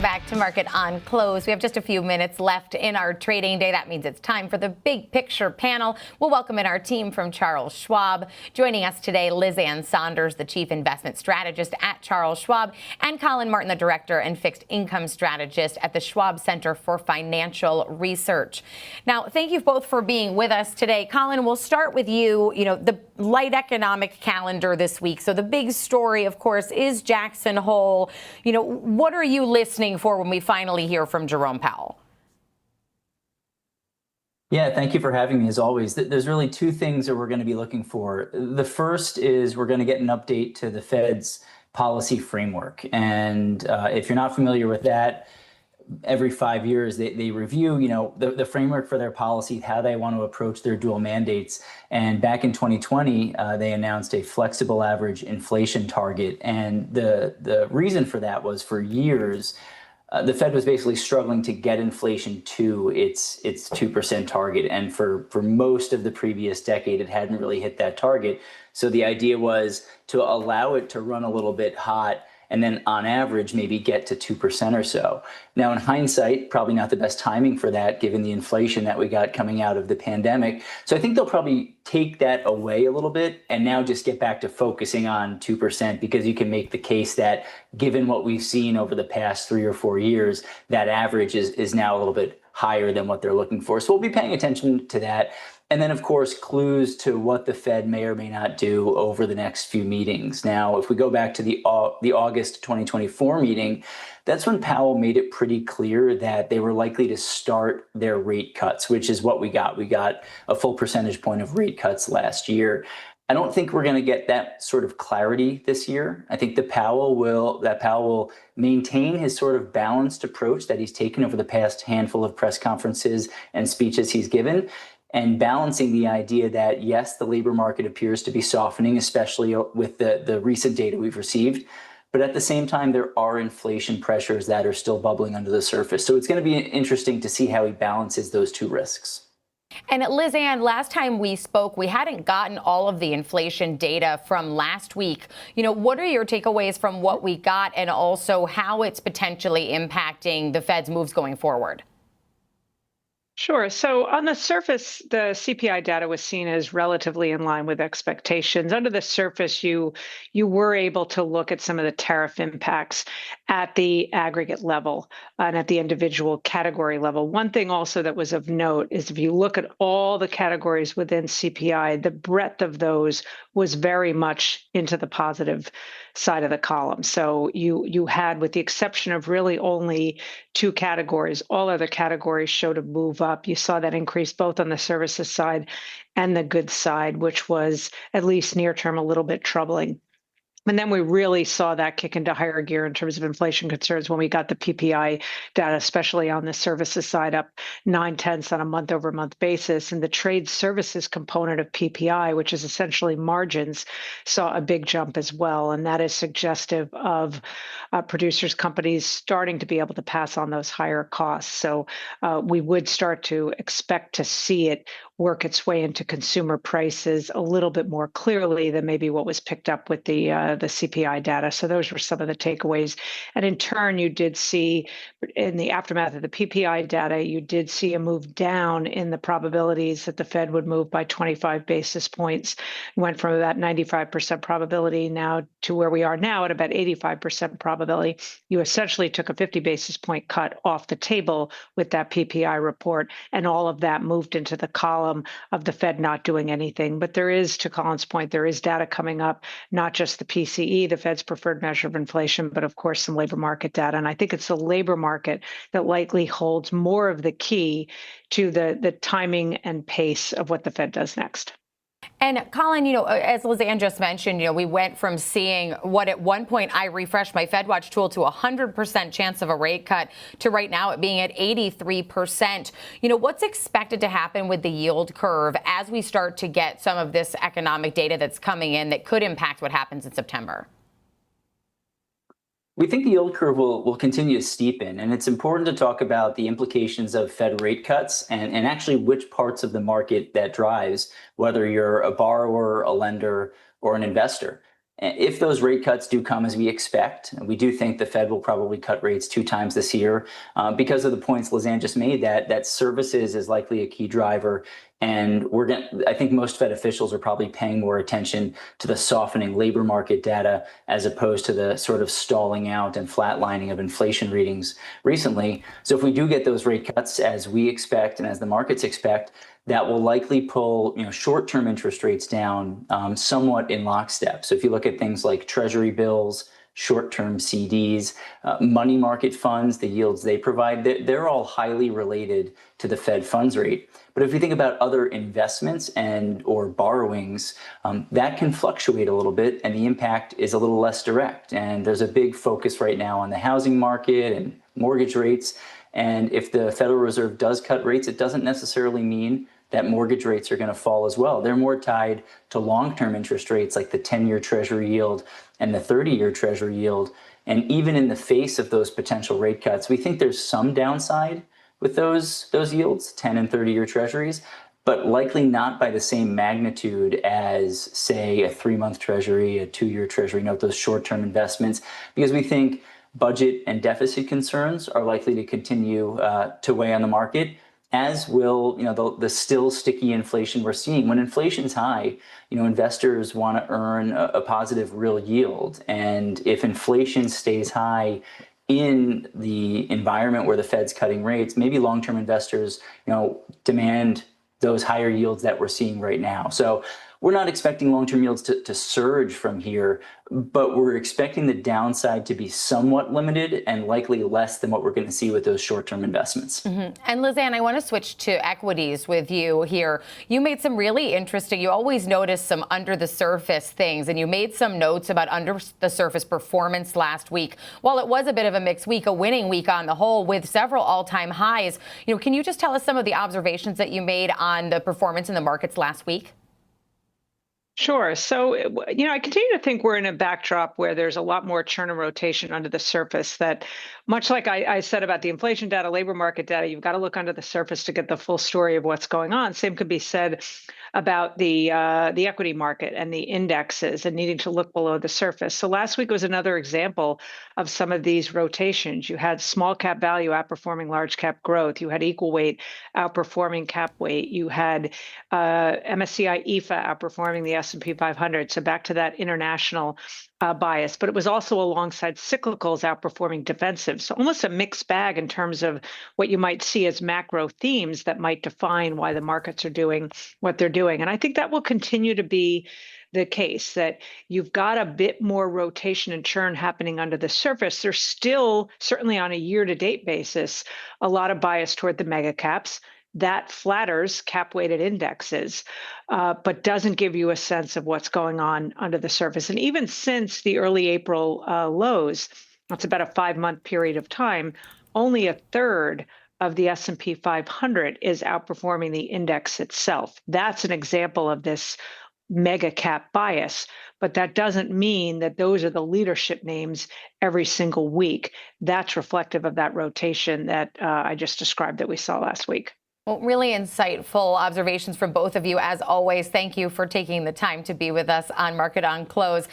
Back to market on close. We have just a few minutes left in our trading day. That means it's time for the big picture panel. We'll welcome in our team from Charles Schwab. Joining us today, Ann Sonders, the chief investment strategist at Charles Schwab, and Collin Martin, the director and fixed income strategist at the Schwab Center for Financial Research. Now, thank you both for being with us today. Collin, we'll start with you. You know, the light economic calendar this week. So the big story, of course, is Jackson Hole. You know, what are you listening for when we finally hear from Jerome Powell? Yeah, thank you for having me as always. There's really two things that we're going to be looking for. The first is we're going to get an update to the Fed's policy framework. And if you're not familiar with that, every 5 years they review, the framework for their policy, how they want to approach their dual mandates. And back in 2020, they announced a flexible average inflation target. And the reason for that was for years, the Fed was basically struggling to get inflation to its 2% target. And for most of the previous decade, it hadn't really hit that target. So the idea was to allow it to run a little bit hot and then on average, maybe get to 2% or so. Now, in hindsight, probably not the best timing for that, given the inflation that we got coming out of the pandemic. So I think they'll probably take that away a little bit and now just get back to focusing on 2%, because you can make the case that given what we've seen over the past 3 or 4 years, that average is now a little bit higher than what they're looking for. So we'll be paying attention to that. And then, of course, clues to what the Fed may or may not do over the next few meetings. Now, if we go back to the August 2024 meeting, that's when Powell made it pretty clear that they were likely to start their rate cuts, which is what we got. We got a full percentage point of rate cuts last year. I don't think we're going to get that sort of clarity this year. I think Powell will maintain his sort of balanced approach that he's taken over the past handful of press conferences and speeches he's given, and balancing the idea that, yes, the labor market appears to be softening, especially with the recent data we've received. But at the same time, there are inflation pressures that are still bubbling under the surface. So it's going to be interesting to see how he balances those two risks. And Ann, last time we spoke, we hadn't gotten all of the inflation data from last week. You know, what are your takeaways from what we got, and also how it's potentially impacting the Fed's moves going forward? Sure. So on the surface, the CPI data was seen as relatively in line with expectations. Under the surface, you were able to look at some of the tariff impacts at the aggregate level and at the individual category level. One thing also that was of note is if you look at all the categories within CPI, the breadth of those was very much into the positive side of the column. So you had, with the exception of really only 2 categories, all other categories showed a move up. You saw that increase both on the services side and the goods side, which was at least near term a little bit troubling. And then we really saw that kick into higher gear in terms of inflation concerns when we got the PPI data, especially on the services side, up 0.9 on a month-over-month basis. And the trade services component of PPI, which is essentially margins, saw a big jump as well. And that is suggestive of producers, companies starting to be able to pass on those higher costs. So we would start to expect to see it work its way into consumer prices a little bit more clearly than maybe what was picked up with the CPI data. So those were some of the takeaways. And in turn, you did see, in the aftermath of the PPI data, you did see a move down in the probabilities that the Fed would move by 25 basis points. It went from about 95% probability now to where we are now at about 85% probability. You essentially took a 50 basis point cut off the table with that PPI report, and all of that moved into the column of the Fed not doing anything. But there is, to Collin's point, there is data coming up, not just the PCE, the Fed's preferred measure of inflation, but of course some labor market data. And I think it's the labor market that likely holds more of the key to the timing and pace of what the Fed does next. And Collin, you know, as Ann just mentioned, you know, we went from seeing what at one point I refreshed my FedWatch tool to 100% chance of a rate cut to right now it being at 83%. You know, what's expected to happen with the yield curve as we start to get some of this economic data that's coming in that could impact what happens in September? We think the yield curve will continue to steepen, and it's important to talk about the implications of Fed rate cuts and actually which parts of the market that drives, whether you're a borrower, a lender, or an investor. If those rate cuts do come as we expect, we do think the Fed will probably cut rates 2 times this year because of the points Lizanne just made, that services is likely a key driver. And I think most Fed officials are probably paying more attention to the softening labor market data as opposed to the sort of stalling out and flatlining of inflation readings recently. So if we do get those rate cuts as we expect and as the markets expect, that will likely pull short-term interest rates down somewhat in lockstep. So if you look at things like Treasury bills, short-term CDs, money market funds, the yields they provide, they're all highly related to the Fed funds rate. But if you think about other investments and or borrowings, that can fluctuate a little bit and the impact is a little less direct. And there's a big focus right now on the housing market and mortgage rates. And if the Federal Reserve does cut rates, it doesn't necessarily mean that mortgage rates are going to fall as well. They're more tied to long-term interest rates like the 10-year Treasury yield and the 30-year Treasury yield. And even in the face of those potential rate cuts, we think there's some downside with those yields, 10 and 30-year Treasuries, but likely not by the same magnitude as, say, a 3-month Treasury, a 2-year Treasury note, those short-term investments, because we think budget and deficit concerns are likely to continue to weigh on the market, as will the still sticky inflation we're seeing. When inflation's high, investors want to earn a positive real yield, and if inflation stays high in the environment where the Fed's cutting rates, maybe long-term investors demand those higher yields that we're seeing right now. So we're not expecting long-term yields to surge from here, but we're expecting the downside to be somewhat limited and likely less than what we're going to see with those short-term investments. And Lizanne, I want to switch to equities with you here. You made some really interesting, you always notice some under the surface things, and you made some notes about under the surface performance last week. While it was a bit of a mixed week, a winning week on the whole with several all-time highs, can you just tell us some of the observations that you made on the performance in the markets last week? Sure. So, I continue to think we're in a backdrop where there's a lot more churn and rotation under the surface that, much like I said about the inflation data, labor market data, you've got to look under the surface to get the full story of what's going on. Same could be said about the equity market and the indexes and needing to look below the surface. So last week was another example of some of these rotations. You had small cap value outperforming large cap growth. You had equal weight outperforming cap weight. You had MSCI EFA outperforming the S&P 500. So back to that international bias, but it was also alongside cyclicals outperforming defensive. So almost a mixed bag in terms of what you might see as macro themes that might define why the markets are doing what they're doing. And I think that will continue to be the case, that you've got a bit more rotation and churn happening under the surface. There's still, certainly on a year-to-date basis, a lot of bias toward the mega caps. That flatters cap-weighted indexes, but doesn't give you a sense of what's going on under the surface. And even since the early April lows, that's about a 5-month period of time, only a third of the S&P 500 is outperforming the index itself. That's an example of this mega cap bias, but that doesn't mean that those are the leadership names every single week. That's reflective of that rotation that I just described that we saw last week. Well, really insightful observations from both of you. As always, thank you for taking the time to be with us on Market on Close.